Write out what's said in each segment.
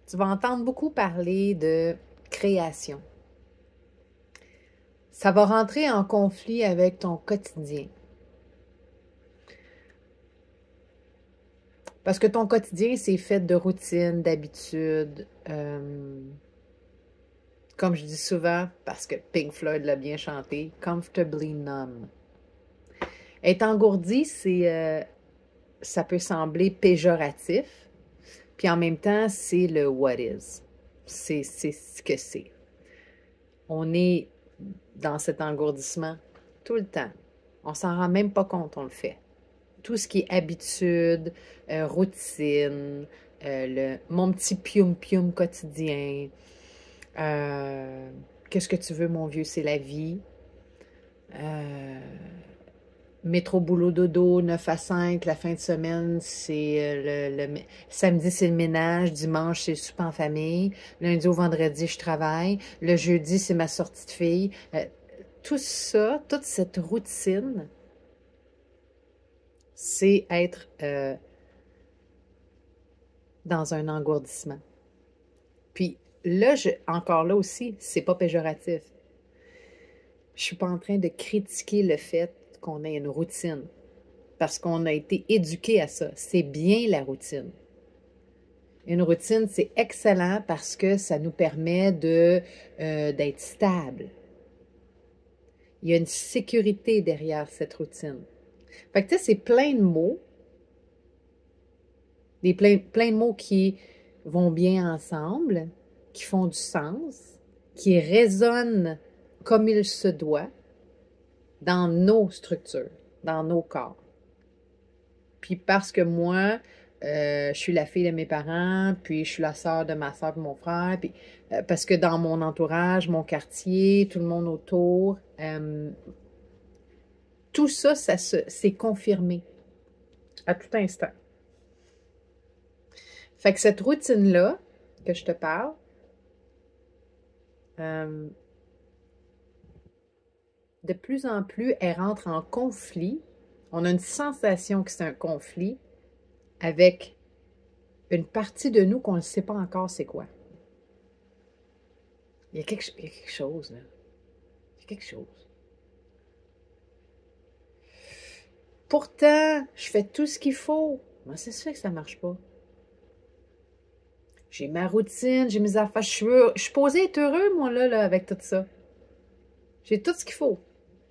Tu vas entendre beaucoup parler de création. Ça va rentrer en conflit avec ton quotidien. Parce que ton quotidien, c'est fait de routines, d'habitudes. Comme je dis souvent, parce que Pink Floyd l'a bien chanté, comfortably numb. Être engourdi, ça peut sembler péjoratif, puis en même temps, c'est le what is. C'est ce que c'est. On est dans cet engourdissement tout le temps. On s'en rend même pas compte, on le fait. Tout ce qui est habitude, routine, mon petit pium-pium quotidien. Qu'est-ce que tu veux, mon vieux, c'est la vie. Euh, Métro, boulot, dodo, 9 à 5. La fin de semaine, c'est samedi, c'est le ménage. Dimanche, c'est le souper en famille. Lundi au vendredi, je travaille. Le jeudi, c'est ma sortie de filles. Tout ça, toute cette routine, c'est être dans un engourdissement. Puis là, encore là aussi, c'est pas péjoratif. Je suis pas en train de critiquer le fait qu'on ait une routine parce qu'on a été éduqué à ça. C'est bien la routine. Une routine, c'est excellent parce que ça nous permet d'être stable. Il y a une sécurité derrière cette routine. Fait que tu sais, c'est plein de mots, plein de mots qui vont bien ensemble, qui font du sens, qui résonnent comme il se doit dans nos structures, dans nos corps. Puis parce que moi, je suis la fille de mes parents, puis je suis la sœur de ma sœur et mon frère, puis parce que dans mon entourage, mon quartier, tout le monde autour, tout ça, c'est confirmé à tout instant. Fait que cette routine-là que je te parle, de plus en plus, elle rentre en conflit. On a une sensation que c'est un conflit avec une partie de nous qu'on ne sait pas encore c'est quoi. Il y a quelque chose, là. Il y a quelque chose. Pourtant, je fais tout ce qu'il faut. Comment ça se fait que ça ne marche pas? J'ai ma routine, j'ai mes affaires. Je suis posée être heureux, moi, là, avec tout ça. J'ai tout ce qu'il faut.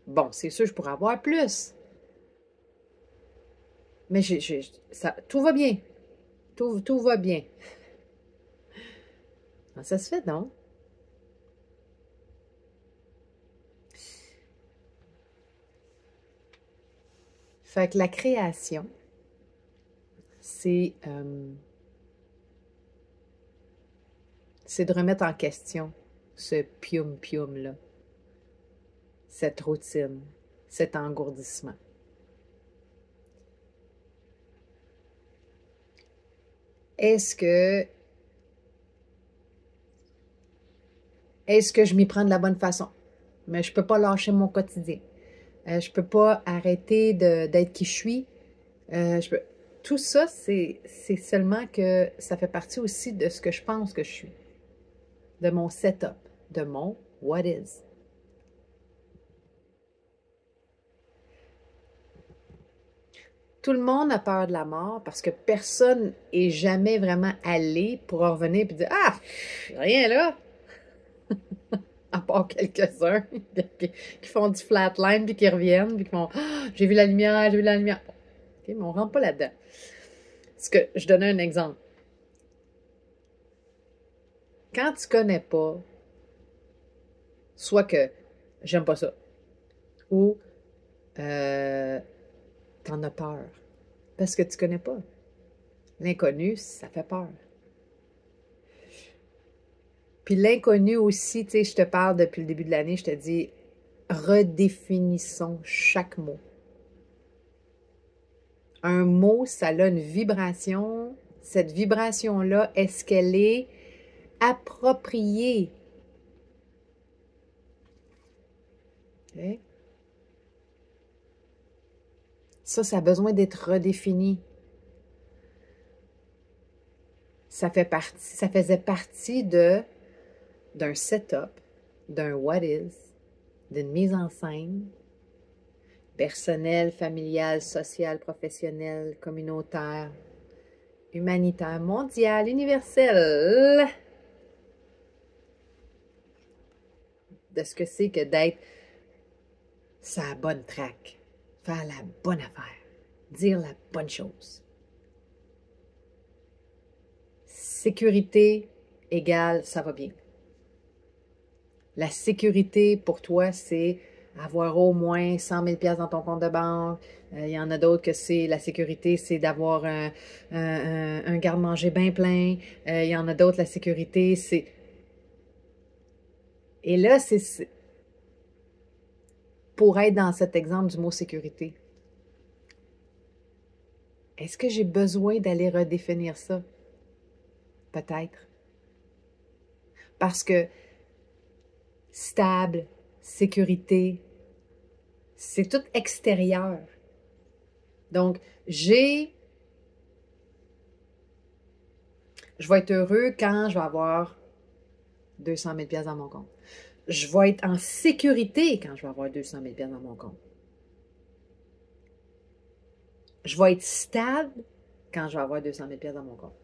Bon, c'est sûr, je pourrais avoir plus. Mais tout va bien. Tout va bien. Comment ça se fait, donc? Fait que la création, c'est de remettre en question ce pium-pium-là, cette routine, cet engourdissement. Est-ce que Est-ce que je m'y prends de la bonne façon? Mais je ne peux pas lâcher mon quotidien. Je ne peux pas arrêter d'être qui je suis. Tout ça, c'est seulement que ça fait partie aussi de ce que je pense que je suis, de mon setup, de mon what is. Tout le monde a peur de la mort parce que personne n'est jamais vraiment allé pour revenir et dire ah, rien là, à part quelques-uns qui font du flatline puis qui reviennent puis qui font ah, j'ai vu la lumière, j'ai vu la lumière. Okay, mais on ne rentre pas là-dedans. Parce que je donnais un exemple. Quand tu connais pas, soit que j'aime pas ça, ou t'en as peur, parce que tu connais pas. L'inconnu, ça fait peur. Puis l'inconnu aussi, tu sais, je te parle depuis le début de l'année, je te dis, redéfinissons chaque mot. Un mot, ça a une vibration. Cette vibration-là, est-ce qu'elle est appropriée? Okay? Ça a besoin d'être redéfini. ça faisait partie d'un setup, d'un what is, d'une mise en scène personnelle, familiale, sociale, professionnelle, communautaire, humanitaire, mondiale, universelle, de ce que c'est que d'être sur la bonne track, faire la bonne affaire, dire la bonne chose. Sécurité égale ça va bien. La sécurité pour toi, c'est avoir au moins 100 000 $ dans ton compte de banque. Il y en a d'autres que c'est la sécurité, c'est d'avoir un garde-manger bien plein. Il y en a d'autres, la sécurité, c'est... Et là, c'est pour être dans cet exemple du mot sécurité. Est-ce que j'ai besoin d'aller redéfinir ça? Peut-être. Parce que stable, sécurité, c'est tout extérieur. Donc, je vais être heureux quand je vais avoir 200 000 $ dans mon compte. Je vais être en sécurité quand je vais avoir 200 000 $ dans mon compte. Je vais être stable quand je vais avoir 200 000 $ dans mon compte.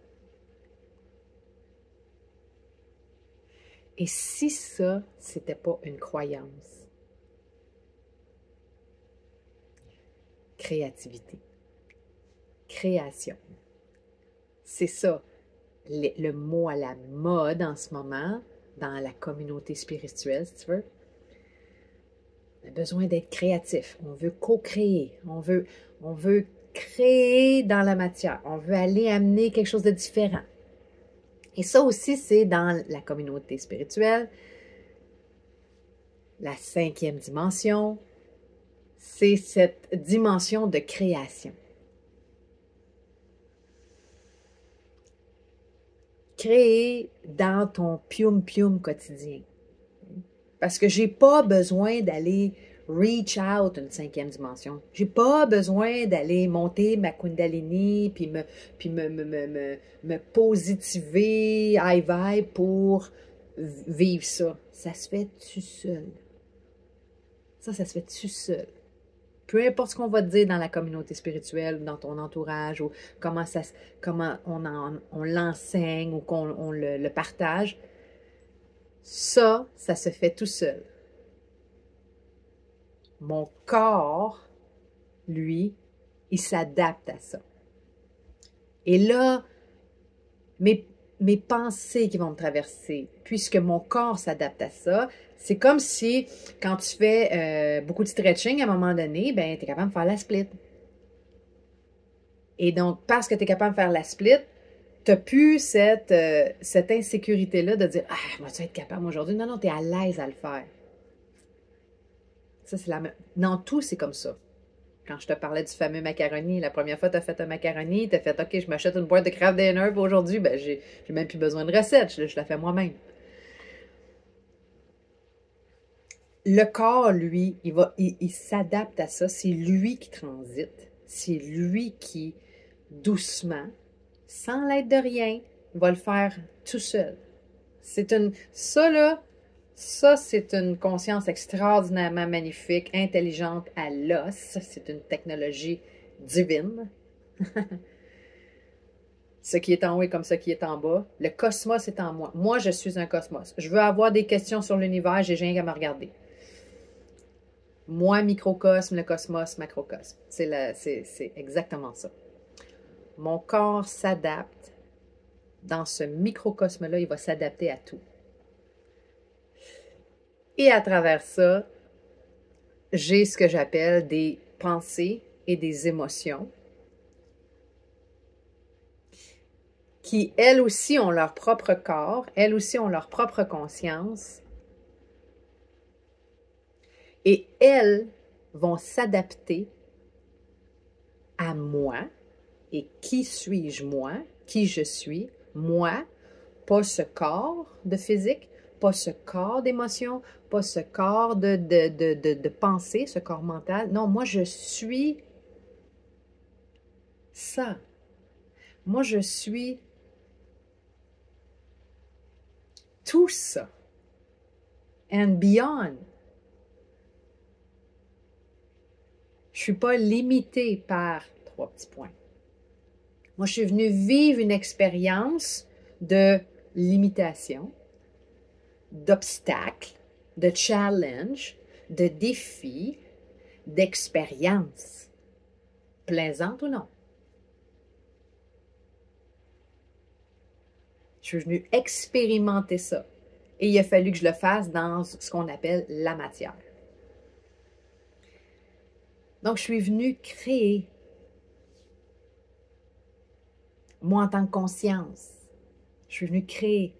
Et si ça, c'était pas une croyance? Créativité. Création. C'est ça, le mot à la mode en ce moment, dans la communauté spirituelle, si tu veux. On a besoin d'être créatif. On veut co-créer. On veut créer dans la matière. On veut aller amener quelque chose de différent. Et ça aussi, c'est dans la communauté spirituelle. La 5e dimension, c'est cette dimension de création. Créer dans ton pium-pium quotidien. Parce que j'ai pas besoin d'aller reach out une 5e dimension. J'ai pas besoin d'aller monter ma kundalini puis me positiver, high vibe pour vivre ça. Ça se fait tout seul. Ça se fait tout seul. Peu importe ce qu'on va te dire dans la communauté spirituelle, dans ton entourage, ou comment on l'enseigne ou qu'on le partage, ça se fait tout seul. Mon corps, lui, il s'adapte à ça. Et là, mes pensées qui vont me traverser, puisque mon corps s'adapte à ça, c'est comme si, quand tu fais beaucoup de stretching, à un moment donné, ben, tu es capable de faire la split. Et donc, parce que tu es capable de faire la split, tu n'as plus cette insécurité-là de dire « Ah, vas-tu être capable aujourd'hui? » Non, non, tu es à l'aise à le faire. Ça, c'est la même. Dans tout, c'est comme ça. Quand je te parlais du fameux macaroni, la première fois que tu as fait un macaroni, tu as fait « OK, je m'achète une boîte de Kraft Dinner pour aujourd'hui. » Ben, j'ai même plus besoin de recette. Je la fais moi-même. Le corps, lui, il s'adapte à ça. C'est lui qui transite. C'est lui qui, doucement, sans l'aide de rien, va le faire tout seul. Ça, c'est une conscience extraordinairement magnifique, intelligente à l'os. C'est une technologie divine. Ce qui est en haut est comme ce qui est en bas. Le cosmos est en moi. Moi, je suis un cosmos. Je veux avoir des questions sur l'univers, j'ai rien qu'à me regarder. Moi, microcosme, le cosmos, macrocosme. C'est exactement ça. Mon corps s'adapte. Dans ce microcosme-là, il va s'adapter à tout. Et à travers ça, j'ai ce que j'appelle des pensées et des émotions qui, elles aussi, ont leur propre corps, elles aussi ont leur propre conscience. Et elles vont s'adapter à moi. Et qui suis-je moi? Qui je suis? Moi, pas ce corps de physique, pas ce corps d'émotion, pas ce corps de pensée, ce corps mental. Non, moi, je suis ça. Moi, je suis tout ça, and beyond. Je ne suis pas limitée par 3 petits points. Moi, je suis venue vivre une expérience de limitation, d'obstacles, de challenge, de défis, d'expérience. Plaisante ou non? Je suis venue expérimenter ça. Et il a fallu que je le fasse dans ce qu'on appelle la matière. Donc, je suis venue créer. Moi, en tant que conscience, je suis venue créer.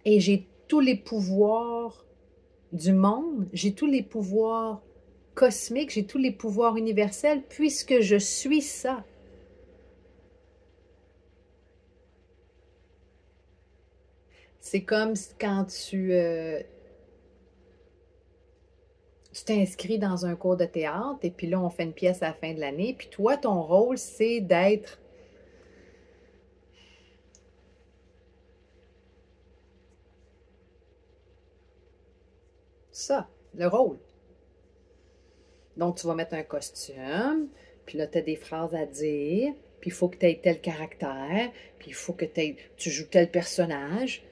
Et j'ai tous les pouvoirs du monde, j'ai tous les pouvoirs cosmiques, j'ai tous les pouvoirs universels, puisque je suis ça. C'est comme quand tu t'inscris dans un cours de théâtre, et puis là, on fait une pièce à la fin de l'année, puis toi, ton rôle, c'est d'être ça, le rôle. Donc, tu vas mettre un costume, puis là, tu as des phrases à dire, puis il faut que tu aies tel caractère, puis il faut que tu joues tel personnage.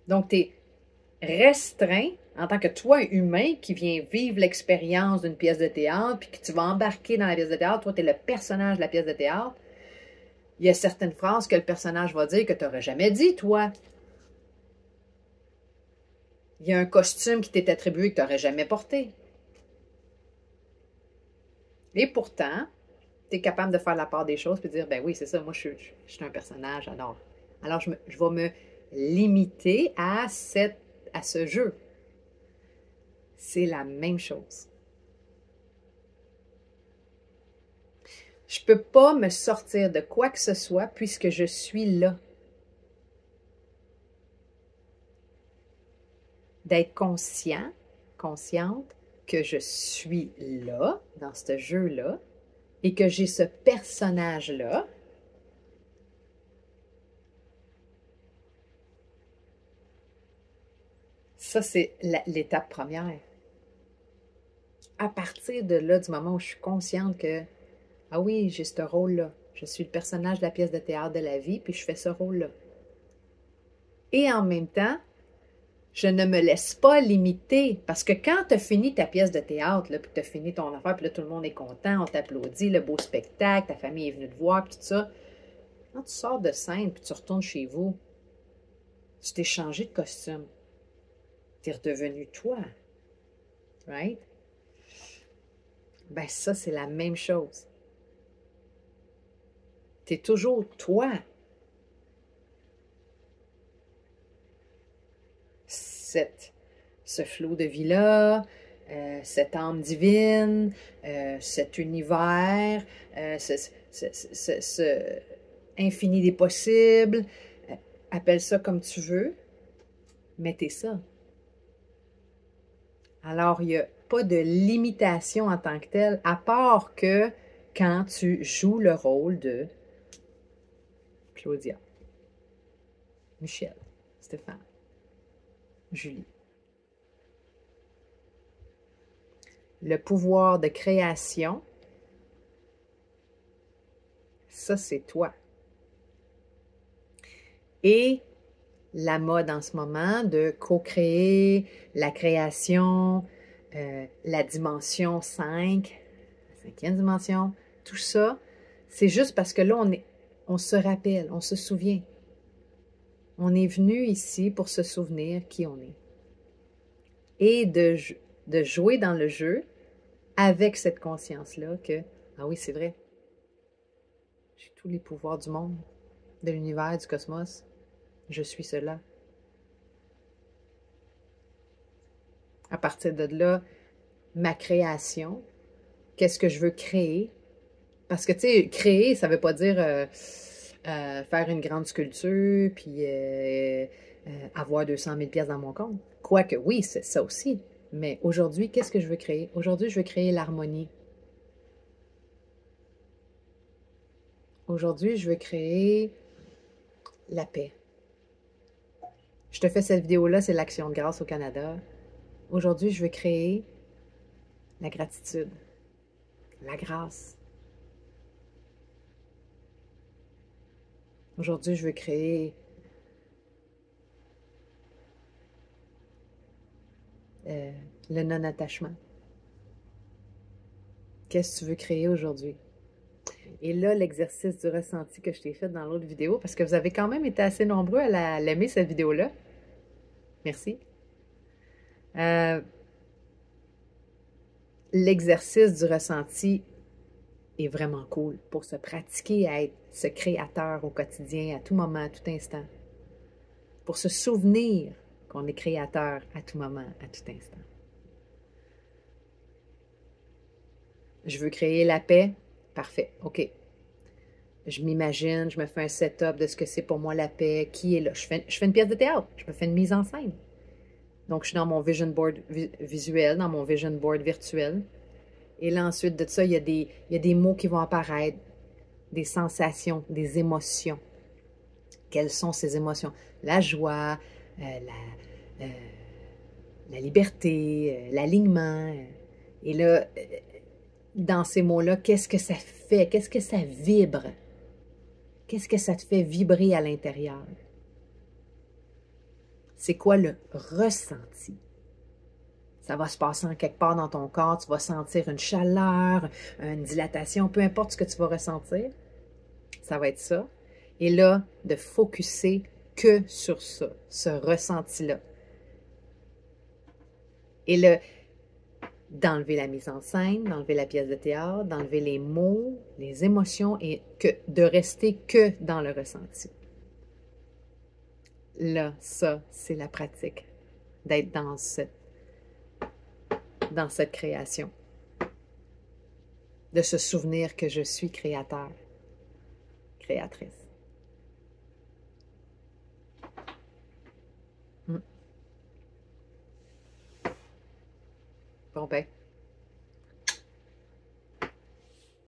Donc, tu es restreint en tant que toi, humain, qui vient vivre l'expérience d'une pièce de théâtre, puis que tu vas embarquer dans la pièce de théâtre. Toi, tu es le personnage de la pièce de théâtre. Il y a certaines phrases que le personnage va dire que tu n'aurais jamais dit, toi. Il y a un costume qui t'est attribué que tu n'aurais jamais porté. Et pourtant, tu es capable de faire la part des choses et de dire, ben oui, c'est ça, moi, je suis un personnage, alors je vais me limiter à ce jeu. C'est la même chose. Je ne peux pas me sortir de quoi que ce soit puisque je suis là. D'être conscient, consciente que je suis là, dans ce jeu-là, et que j'ai ce personnage-là. Ça, c'est l'étape première. À partir de là, du moment où je suis consciente que, ah oui, j'ai ce rôle-là, je suis le personnage de la pièce de théâtre de la vie, puis je fais ce rôle-là. Et en même temps, je ne me laisse pas limiter, parce que quand tu as fini ta pièce de théâtre, là, puis tu as fini ton affaire, puis là, tout le monde est content, on t'applaudit, le beau spectacle, ta famille est venue te voir, puis tout ça. Quand tu sors de scène, puis tu retournes chez vous, tu t'es changé de costume. Tu es redevenu toi. Right? Ben ça, c'est la même chose. Tu es toujours toi. Ce flot de vie-là, cette âme divine, cet univers, ce infini des possibles, appelle ça comme tu veux, mais t'es ça. Alors, il n'y a pas de limitation en tant que telle, à part que quand tu joues le rôle de Claudia, Michel, Stéphane, Julie. Le pouvoir de création, ça c'est toi. Et la mode en ce moment de co-créer, la création, la dimension 5, la 5e dimension, tout ça, c'est juste parce que là, on se rappelle, on se souvient. On est venu ici pour se souvenir qui on est. Et de jouer dans le jeu avec cette conscience-là que, ah oui, c'est vrai, j'ai tous les pouvoirs du monde, de l'univers, du cosmos. Je suis cela. À partir de là, ma création, qu'est-ce que je veux créer? Parce que, tu sais, créer, ça ne veut pas dire faire une grande sculpture puis avoir 200 000 pièces dans mon compte. Quoique, oui, c'est ça aussi. Mais aujourd'hui, qu'est-ce que je veux créer? Aujourd'hui, je veux créer l'harmonie. Aujourd'hui, je veux créer la paix. Je te fais cette vidéo-là, c'est l'Action de grâce au Canada. Aujourd'hui, je veux créer la gratitude, la grâce. Aujourd'hui, je veux créer le non-attachement. Qu'est-ce que tu veux créer aujourd'hui? Et là, l'exercice du ressenti que je t'ai fait dans l'autre vidéo, parce que vous avez quand même été assez nombreux à l'aimer, cette vidéo-là. Merci. L'exercice du ressenti est vraiment cool pour se pratiquer à être ce créateur au quotidien, à tout moment, à tout instant. Pour se souvenir qu'on est créateur à tout moment, à tout instant. Je veux créer la paix. Parfait. OK. Je m'imagine, je me fais un setup de ce que c'est pour moi la paix, qui est là. Je fais une pièce de théâtre, je me fais une mise en scène. Donc, je suis dans mon vision board visuel, dans mon vision board virtuel. Et là, ensuite de ça, il y a des mots qui vont apparaître, des sensations, des émotions. Quelles sont ces émotions? La joie, euh, la liberté, l'alignement. Et là, dans ces mots-là, qu'est-ce que ça fait? Qu'est-ce que ça vibre? Qu'est-ce que ça te fait vibrer à l'intérieur? C'est quoi le ressenti? Ça va se passer en quelque part dans ton corps, tu vas sentir une chaleur, une dilatation, peu importe ce que tu vas ressentir, ça va être ça. Et là, de focusser que sur ça, ce ressenti-là. Et le d'enlever la mise en scène, d'enlever la pièce de théâtre, d'enlever les mots, les émotions et de rester que dans le ressenti. Là, ça, c'est la pratique d'être dans cette création. De se souvenir que je suis créateur, créatrice. Bon ben,